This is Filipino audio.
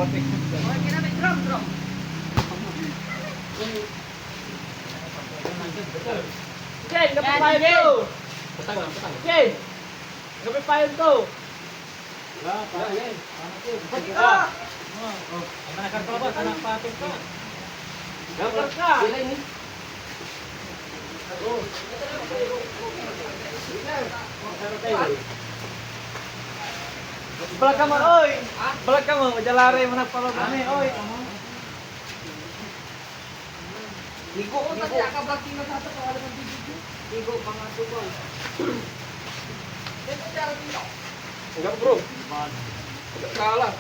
traffic. Okay, kinamay drum. Jen, kapit to. Jen, kapit to. Pati ka. Anak kartobat, anak patong ka. Kapit ka. Balag ka mo, oy. Balag ka mo, jalare mo nagpalog ni, oy. Ligo ko tadi ka vlog tinggal satu kalau ada video. Ligo pangaso ko. Ito cara dito. Enggak, bro. Kalah.